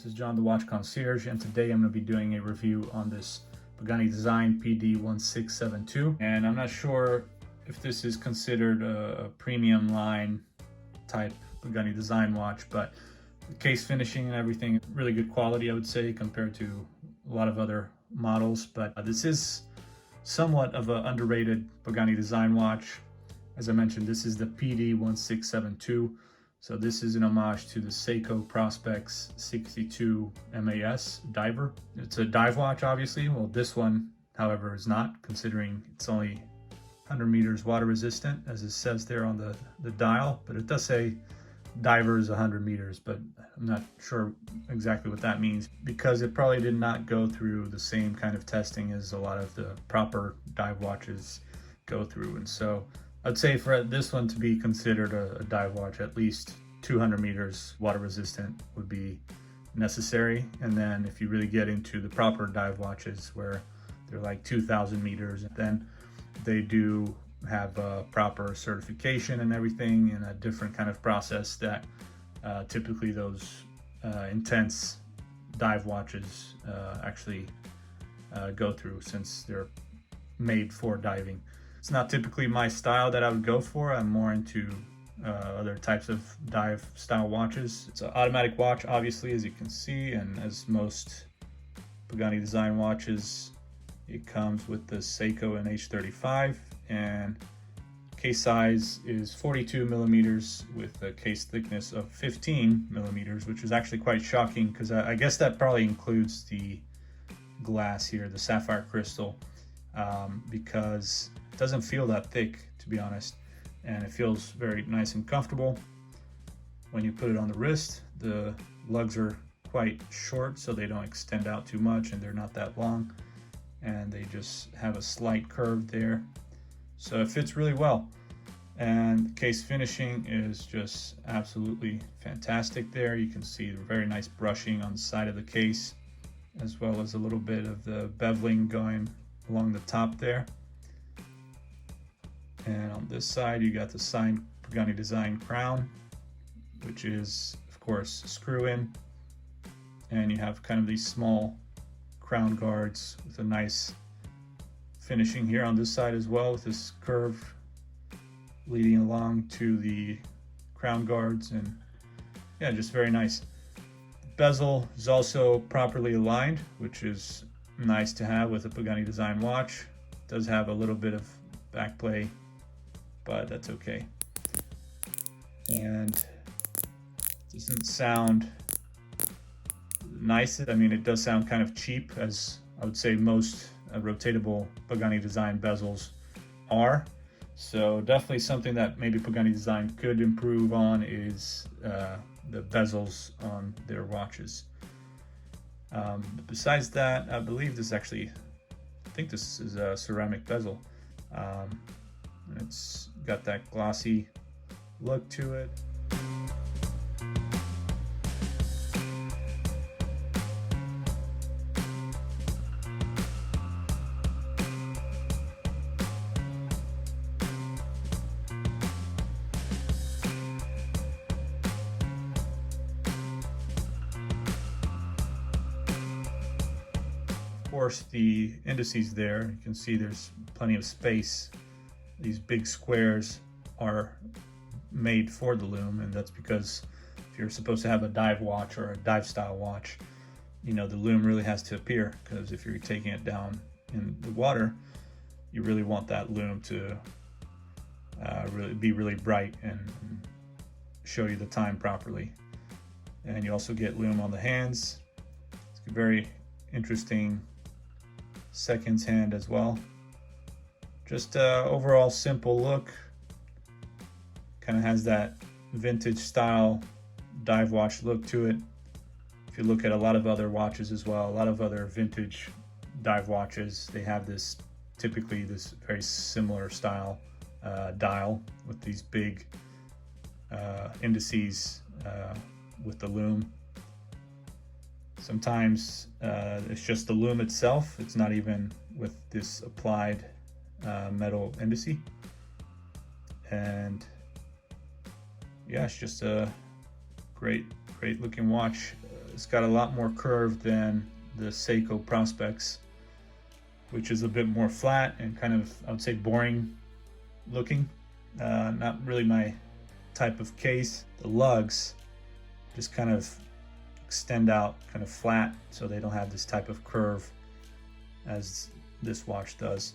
is John the Watch Concierge, and today I'm going to be doing a review on this Pagani Design PD-1672. And I'm not sure if this is considered a premium line type Pagani Design watch, but the case finishing and everything, really good quality, I would say, compared to a lot of other models. But this is somewhat of an underrated Pagani Design watch. As I mentioned, this is the PD-1672. So this is an homage to the Seiko Prospex 62MAS diver. It's a dive watch, obviously. Well, this one, however, is not, considering it's only 100 meters water resistant, as it says there on the dial. But it does say diver is 100 meters, but I'm not sure exactly what that means, because it probably did not go through the same kind of testing as a lot of the proper dive watches go through. And so I'd say for this one to be considered a dive watch, at least 200 meters water resistant would be necessary. And then if you really get into the proper dive watches where they're like 2,000 meters, then they do have a proper certification and everything, and a different kind of process that typically those intense dive watches actually go through, since they're made for diving. It's not typically my style that I would go for. I'm more into other types of dive style watches. It's an automatic watch, obviously, as you can see, and as most Pagani Design watches, it comes with the Seiko NH35, and case size is 42 millimeters with a case thickness of 15 millimeters, which is actually quite shocking, because I guess that probably includes the glass here, the sapphire crystal, because it doesn't feel that thick, to be honest, and it feels very nice and comfortable. When you put it on the wrist, the lugs are quite short, so they don't extend out too much, and they're not that long, and they just have a slight curve there, so it fits really well. And case finishing is just absolutely fantastic there. You can see the very nice brushing on the side of the case, as well as a little bit of the beveling going along the top there. And on this side, you got the signed Pagani Design crown, which is, of course, screw in. And you have kind of these small crown guards with a nice finishing here on this side as well, with this curve leading along to the crown guards. And yeah, just very nice. The bezel is also properly aligned, which is nice to have with a Pagani Design watch. It does have a little bit of back play, but that's okay. And it doesn't sound nice. I mean, it does sound kind of cheap, as I would say most rotatable Pagani Design bezels are. So definitely something that maybe Pagani Design could improve on is the bezels on their watches. Besides that, I believe this actually, I think this is a ceramic bezel. It's got that glossy look to it. Of course, the indices there, you can see there's plenty of space. These big squares are made for the Lume, and that's because if you're supposed to have a dive watch or a dive style watch, you know, the Lume really has to appear, because if you're taking it down in the water, you really want that Lume to be really bright and show you the time properly. And you also get Lume on the hands. It's a very interesting seconds hand as well. Just overall simple look. Kind of has that vintage style dive watch look to it. If you look at a lot of other watches as well, a lot of other vintage dive watches, they have this, typically this very similar style dial with these big indices with the Lume. Sometimes it's just the Lume itself. It's not even with this applied metal indice. And yeah, it's just a great looking watch. It's got a lot more curve than the Seiko Prospex, which is a bit more flat and kind of, I would say, boring looking. Not really my type of case. The lugs just kind of extend out kind of flat, so they don't have this type of curve as this watch does.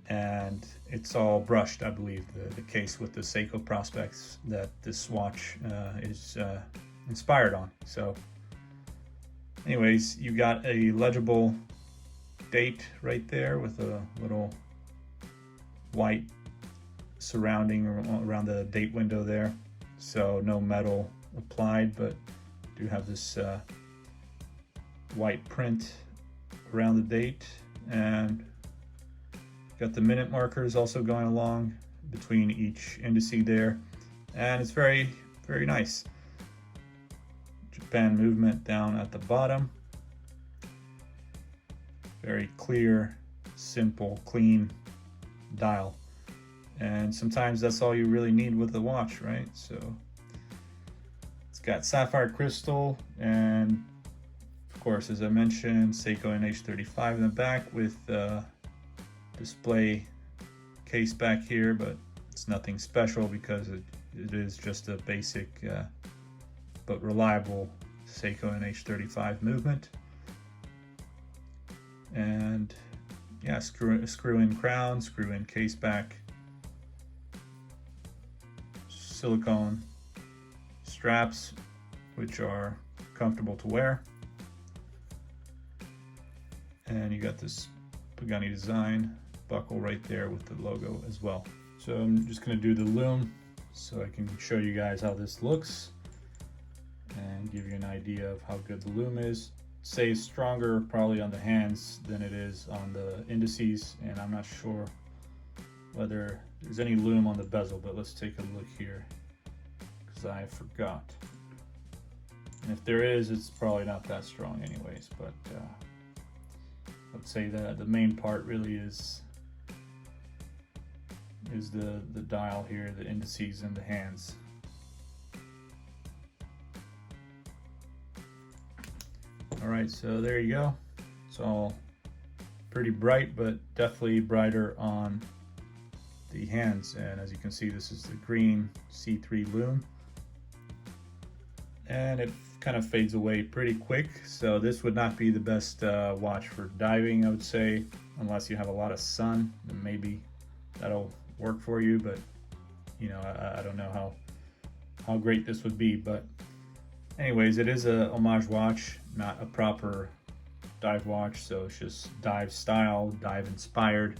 And it's all brushed, I believe, the case with the Seiko Prospex that this watch is inspired on. So anyways, you got a legible date right there with a little white surrounding around the date window there. So no metal applied, but do have this white print around the date, and got the minute markers also going along between each indice there, and it's very, very nice. Japan movement down at the bottom. Very clear, simple, clean dial. And sometimes that's all you really need with the watch, right? So it's got sapphire crystal, and of course, as I mentioned, Seiko NH35 in the back with display case back here, but it's nothing special because it is just a basic but reliable Seiko NH35 movement. And yeah, screw in crown, screw in case back, silicone straps, which are comfortable to wear. And you got this Pagani Design buckle right there with the logo as well. So I'm just going to do the Lume so I can show you guys how this looks and give you an idea of how good the Lume is. Say it's stronger probably on the hands than it is on the indices, and I'm not sure whether there's any Lume on the bezel, but let's take a look here because I forgot. And if there is, it's probably not that strong anyways, but let's say that the main part really is the dial here, the indices and the hands. All right, so there you go. It's all pretty bright, but definitely brighter on the hands. And as you can see, this is the green C3 Lume, and it kind of fades away pretty quick. So this would not be the best watch for diving, I would say, unless you have a lot of sun, then maybe that'll work for you. But you know, I don't know how great this would be. But anyways, it is a Homage watch, not a proper dive watch, so it's just dive style, dive inspired,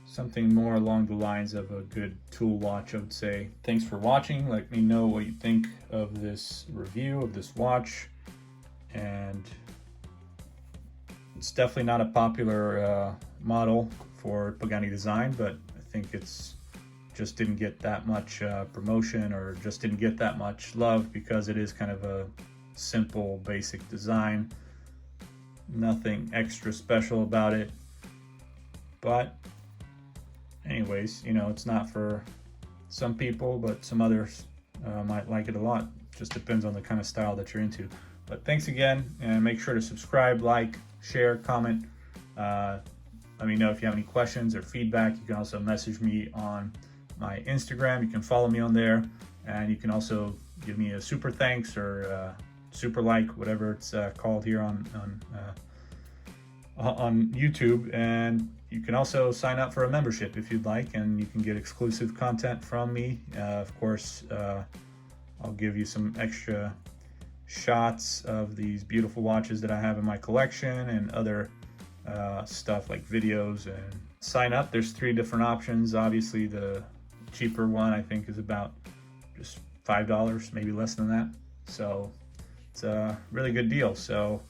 something more along the lines of a good tool watch, I would say. Thanks for watching. Let me know what you think of this review of this watch. And it's definitely not a popular model for Pagani Design, but I think it's just didn't get that much promotion, or just didn't get that much love because it is kind of a simple, basic design. Nothing extra special about it. But anyways, you know, it's not for some people, but some others might like it a lot. Just depends on the kind of style that you're into. But thanks again, and make sure to subscribe, like, share, comment. Let me know if you have any questions or feedback. You can also message me on my Instagram. You can follow me on there, and you can also give me a super thanks or super like, whatever it's called here on YouTube. And you can also sign up for a membership if you'd like, and you can get exclusive content from me. Of course, I'll give you some extra shots of these beautiful watches that I have in my collection, and other stuff like videos. And sign up, there's 3 different options. Obviously the cheaper one I think is about just $5, maybe less than that. So it's a really good deal. So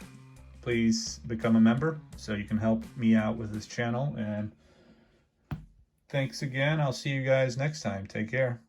please become a member so you can help me out with this channel. And thanks again. I'll see you guys next time. Take care.